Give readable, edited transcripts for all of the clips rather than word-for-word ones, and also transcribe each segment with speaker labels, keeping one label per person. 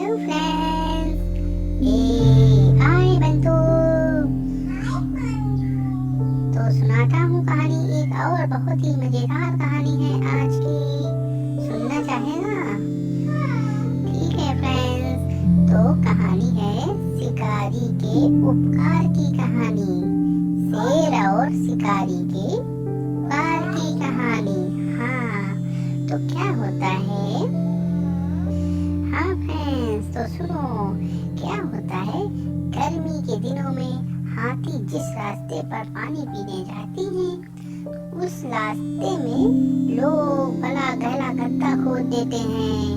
Speaker 1: Hello friends, ये हाय बंटू। तो सुनाता हूँ कहानी, एक और बहुत ही मजेदार कहानी है आज की। सुनना चाहेगा? ठीक है फ्रेंड्स, तो कहानी है शिकारी के उपकार की कहानी। शेर और शिकारी के उपकार की कहानी। हाँ, तो क्या होता है? हाँ फ्रेंड्स, तो सुनो, क्या होता है, गर्मी के दिनों में हाथी जिस रास्ते पर पानी पीने जाती हैं, उस रास्ते में लोग बड़ा गहरा गड्ढा खोद देते हैं।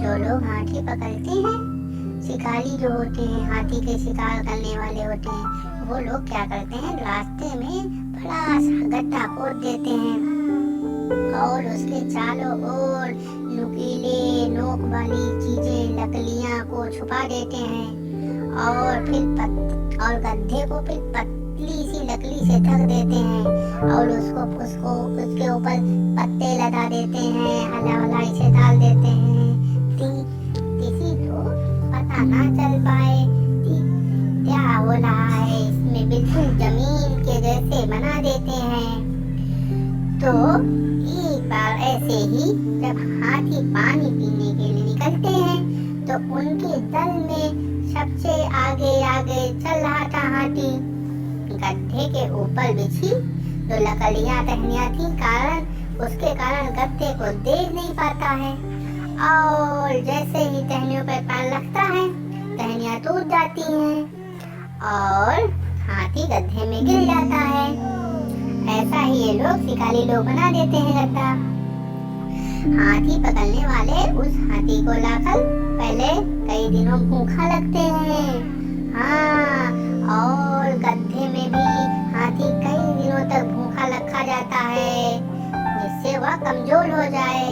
Speaker 1: जो लोग हाथी पकड़ते हैं, शिकारी जो होते हैं, हाथी के शिकार करने वाले होते हैं, वो लोग क्या करते हैं, रास्ते में बड़ा सा गड्ढा खोद देते हैं और उसके चारों ओर नुकीले नोक वाली चीजें, लकड़ियां को छुपा देते हैं और फिर गड्ढे को फिर पतली सी लकड़ी से ढक देते हैं और उसके ऊपर पत्ते लगा देते हैं, हलाई से डाल देते हैं किसी को पता ना चल पाए कि क्या हो रहा है। इसमें बिल्कुल जमीन के जैसे बना देते हैं। तो एक बार ऐसे ही जब हाथी पानी पीने के लिए निकलते हैं, तो उनके दल में सबसे आगे चल रहा था हाथी। गड्ढे के ऊपर बिछी जो लकड़ियां टहनियां थी, उसके कारण गड्ढे को देख नहीं पाता है और जैसे ही टहनियों पर पैर रखता है, टहनियां टूट जाती हैं और हाथी गड्ढे में गिर जाता है। ऐसा ही ये लोग शिकारी लोग बना देते हैं गड्ढा। हाथी पकड़ने वाले उस हाथी को लाकर पहले कई दिनों भूखा लगते हैं। हाँ, और गड्ढे में भी हाथी कई दिनों तक भूखा रखा जाता है, जिससे वह कमजोर हो जाए।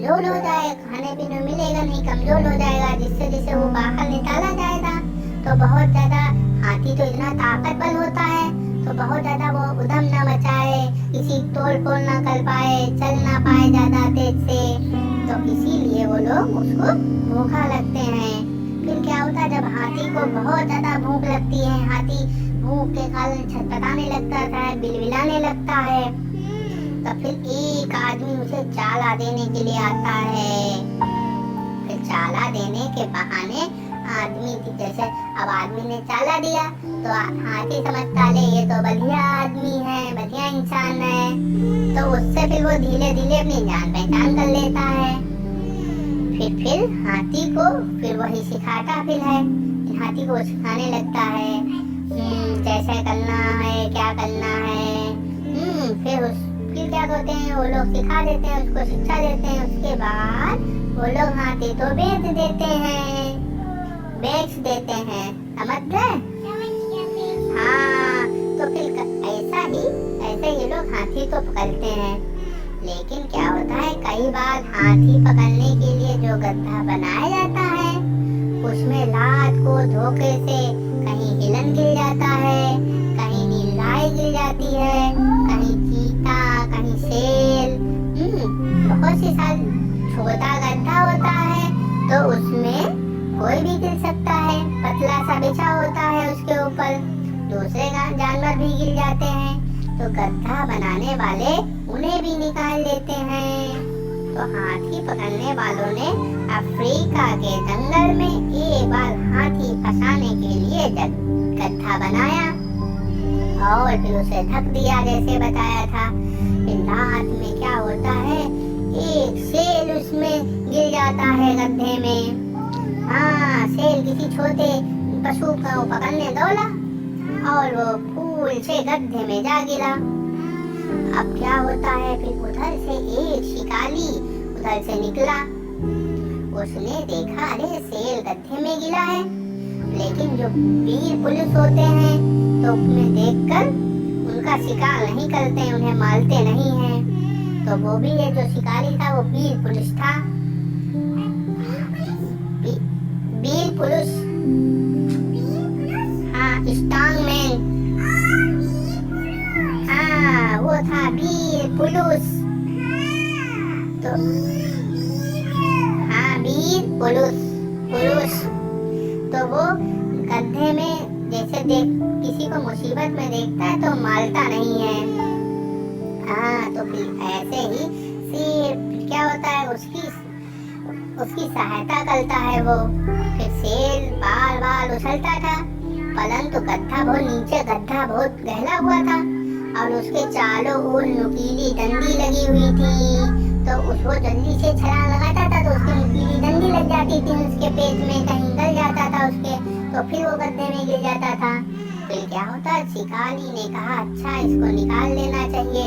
Speaker 1: खाने पीने मिलेगा नहीं, कमजोर हो जाएगा, जिससे वो बाहर निकाला जाएगा तो बहुत ज्यादा, हाथी तो इतना ताकतवर होता है तो बहुत ज्यादा वो उधम ना मचाए, किसी तोड़ फोड़ ना कर पाए, चल ना पाए ज्यादा तेज से, तो इसीलिए वो लोग उसको भूखा लगते हैं। फिर क्या होता है, जब हाथी को बहुत ज्यादा भूख लगती है, हाथी भूख के कारण छटपटाने लगता है, बिलबिलाने लगता है, तो फिर एक आदमी उसे चारा देने के लिए आता है। फिर चारा देने के बहाने जैसे अब आदमी ने चाला दिया तो हाथी समझता ले ये तो बढ़िया आदमी है, बढ़िया इंसान है, तो उससे फिर वो धीरे धीरे अपनी जान पहचान कर लेता है। फिर हाथी को फिर वही सिखाता फिर है, हाथी को सिखाने लगता है कैसे करना है, क्या करना है। फिर क्या करते हैं, वो लोग सिखा देते हैं, उसको शिक्षा देते हैं। उसके बाद वो लोग हाथी को बेच देते हैं, समझ गए? हाँ, तो फिर ऐसे ये लोग हाथी को पकड़ते हैं। लेकिन क्या होता है, कई बार हाथी पकड़ने के लिए जो गड्ढा बनाया जाता है, उसमें रात को धोखे से कहीं हिरन गिर जाता है, कहीं नीलगाय गिर जाती है, कहीं चीता, कहीं शेर। बहुत सी साल छोटा गड्ढा होता है तो उसमें कोई भी गिर सकता है, पतला सा बिछा होता है, उसके ऊपर दूसरे जानवर भी गिर जाते हैं, तो गड्ढा बनाने वाले उन्हें भी निकाल देते हैं। तो हाथी पकड़ने वालों ने अफ्रीका के जंगल में एक बार हाथी फंसाने के लिए गड्ढा बनाया और फिर उसे ढक दिया जैसे बताया था। फिर रात में क्या होता है, एक शेर उसमें गिर जाता है गड्ढे में। हाँ, शेर किसी छोटे पशु को पकड़ने दौड़ा और वो फूल से गड्ढे में जा गिरा। अब क्या होता है, फिर उधर से एक शिकारी उधर से निकला। उसने देखा, अरे शेर गड्ढे में गिरा है, लेकिन जो वीर पुलिस होते हैं तो उन्हें देखकर उनका शिकार नहीं करते, उन्हें मारते नहीं हैं। तो वो भी है जो शिकारी था, वो वीर पुलिस था। वीर पुरुष, हाँ, स्ट्रॉन्गमैन, हाँ वो था वीर पुरुष। तो हाँ, वीर पुरुष पुरुष तो वो गड्ढे में जैसे किसी को मुसीबत में देखता है तो मारता नहीं है। हाँ, तो फिर ऐसे ही शेर क्या होता है, उसकी सहायता करता है वो। फिर शेर बार बार उछलता था, परंतु गड्ढा बहुत गहरा हुआ था और उसके चारों ओर नुकीली डंडी लगी हुई थी। तो उसको जल्दी से छलांग लगाता था तो उसकी नुकीली डंडी लग जाती थी उसके पेट में, कहीं गल जाता था उसके, तो फिर वो गड्ढे में गिर जाता था। फिर क्या होता, शिकारी ने कहा अच्छा इसको निकाल लेना चाहिए,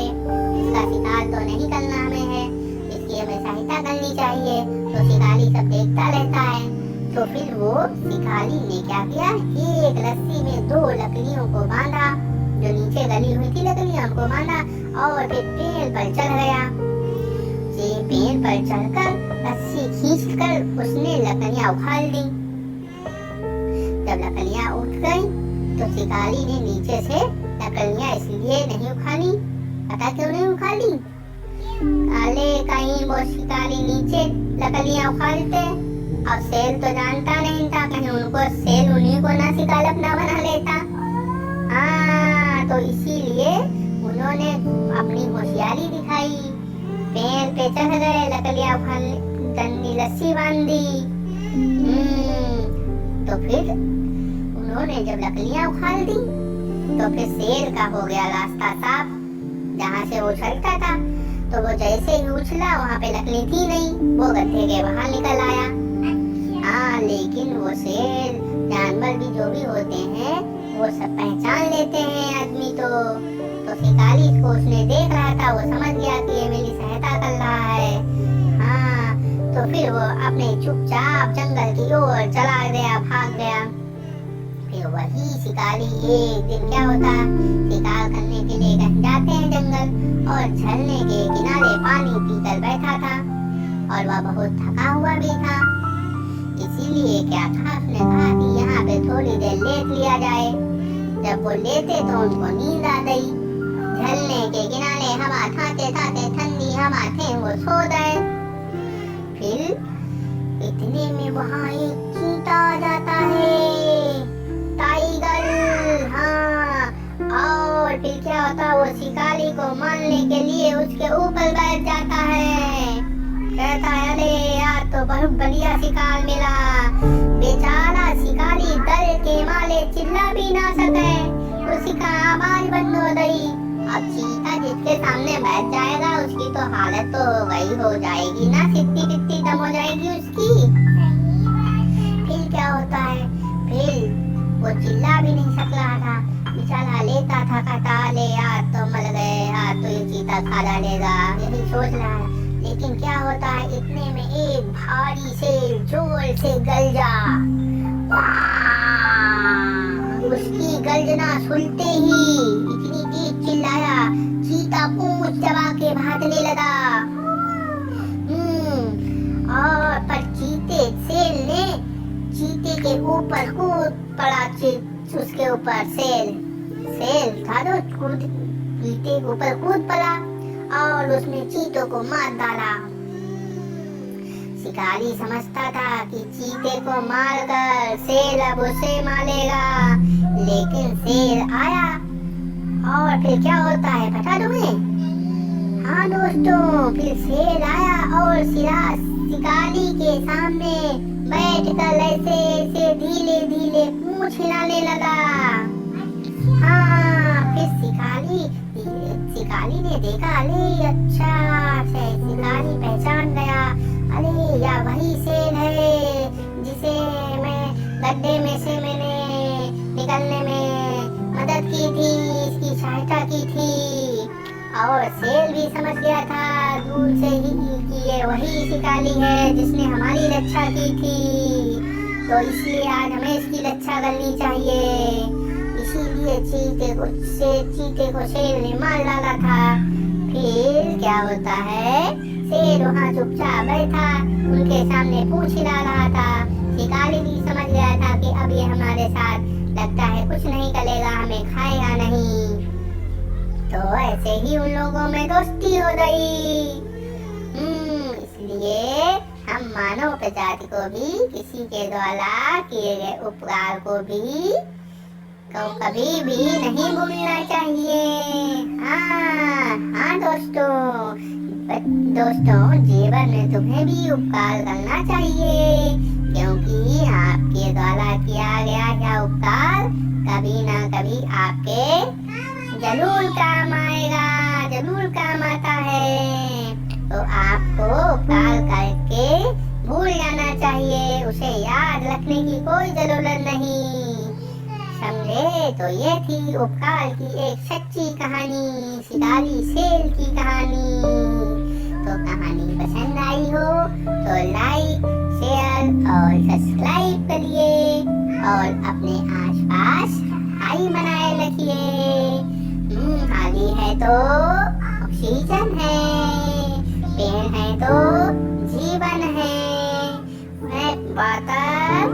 Speaker 1: इसका शिकार तो नहीं करना हमें है, इसकी हमें सहायता करनी चाहिए। तो शिकारी सब देखता रहता है। तो फिर वो शिकारी ने क्या किया, एक रस्सी में 2 लकड़ियों को बांधा, जो नीचे गली हुई थी लकड़ियों को बांधा और फिर पेड़ पर चढ़ गया। पेड़ पर चढ़कर रस्सी खींचकर उसने लकड़ियां उखाड़ दी। जब लकड़ियां उठ गई तो शिकारी ने नीचे से लकड़ियां इसलिए नहीं उखाड़ी, पता क्यों नहीं उखाड़ी, काले कहीं वो शिकारी नीचे लकड़ियां उखाड़ते और शेर तो जानता नहीं था, कहीं उनको शेर उन्हीं को ना शिकार अपना बना लेता। तो इसीलिए उन्होंने अपनी होशियारी दिखाई, पेड़ पे चढ़ गए, लकड़ियां उखाड़ रस्सी बांधी। तो फिर उन्होंने जब लकड़ियां उखाड़ दी तो फिर शेर का हो गया रास्ता साफ, जहाँ से वो उछलता था। तो वो जैसे ही उछला वहाँ पे लकड़ी थी नहीं, वो गड्ढे के बाहर निकल आया। लेकिन वो शेर जानवर भी जो भी होते हैं वो सब पहचान लेते हैं आदमी तो शिकारी को उसने देख रहा था, वो समझ गया कि ये मेरी सहायता कर रहा है। तो फिर वो अपने चुपचाप जंगल की ओर चला गया, भाग गया। फिर वही शिकारी एक दिन क्या होता, शिकार करने के लिए कहीं जाते हैं जंगल और झरने के किनारे पानी पीकर बैठा था और वह बहुत थका हुआ भी था। इसीलिए क्या था, उसने कहा कि यहाँ पे थोड़ी देर लेट लिया जाए। जब वो लेटे तो उनको नींद आ गई। झरने के किनारे हवा ठाते ठाते ठंडी हवा थे, वो सो गए। फिर इतने में वहाँ एक चीता आ जाता है, टाइगर। और फिर क्या होता, वो शिकारी को मारने के लिए उसके ऊपर बैठ जाता है। कहता है अरे यार तो बहुत बढ़िया शिकार मिला। बेचारा शिकारी डर के मारे चिल्ला भी ना सके, उसी का आवाज बंद हो गई। अब चीता जिसके सामने बैठ जाएगा उसकी तो हालत तो हो जाएगी ना, सिट्टी पिट्टी दम हो जाएगी उसकी। फिर क्या होता है, फिर वो चिल्ला भी नहीं सक रहा था, बेचारा लेता था, कहता ले यार तो मर गए यार, तो ये चीता खा डालेगा, यही सोच रहा है। लेकिन क्या होता है, इतने में एक भारी से जोर से गरजा, उसकी गर्जना सुनते ही इतनी तेज चिल्लाया, चीता पूंछ दबा के भागने लगा। और पर शेर ने चीते के ऊपर कूद पड़ा, उसके ऊपर शेर था तो चीते के ऊपर कूद पड़ा और उसने चीतों को मार डाला। शिकारी समझता था कि चीते को मारकर शेर अब उसे मारेगा, लेकिन शेर आया और फिर क्या होता है पता तुम्हें? हाँ दोस्तों, फिर शेर आया और शिकारी के सामने बैठकर ऐसे धीरे धीरे पूंछ हिलाने लगा। फिर शिकारी ने देखा, अरे अच्छा शिकारी पहचान गया, अरे या वही शेर है जिसे मैं गड्ढे में से मैंने निकलने में मदद की थी, इसकी सहायता की थी। और शेर भी समझ गया था दूर से ही कि ये वही शिकारी है जिसने हमारी रक्षा की थी, तो इसलिए आज हमें इसकी रक्षा करनी चाहिए। इसीलिए चीते को शेर ने मार डाला था। फिर क्या होता है, शेर वहाँ चुपचाप बैठा, उनके सामने पूंछ हिला रहा था। शिकारी भी समझ गया था कि अब ये हमारे साथ लगता है कुछ नहीं करेगा, हमें खाएगा नहीं। तो ऐसे ही उन लोगों में दोस्ती हो गई। इसलिए हम मानव प्रजाति को भी किसी के द्वारा किए गए उपकार को भी कभी भी नहीं भूलना चाहिए। हाँ दोस्तों जीवन में तुम्हें भी उपकार करना चाहिए, क्योंकि आपके द्वारा किया गया यह उपकार कभी ना कभी आपके जरूर काम आएगा, जरूर काम आता है। तो आपको उपकार करके भूल जाना चाहिए, उसे याद रखने की कोई जरूरत नहीं। समझे? तो ये थी उपकार की एक सच्ची कहानी, शिकारी शेर की कहानी। तो कहानी पसंद आई हो तो लाइक, शेयर और सब्सक्राइब करिए और अपने आसपास सफाई बनाए रखिए। खाली है तो ऑक्सीजन है, पेड़ है तो जीवन है, वाटर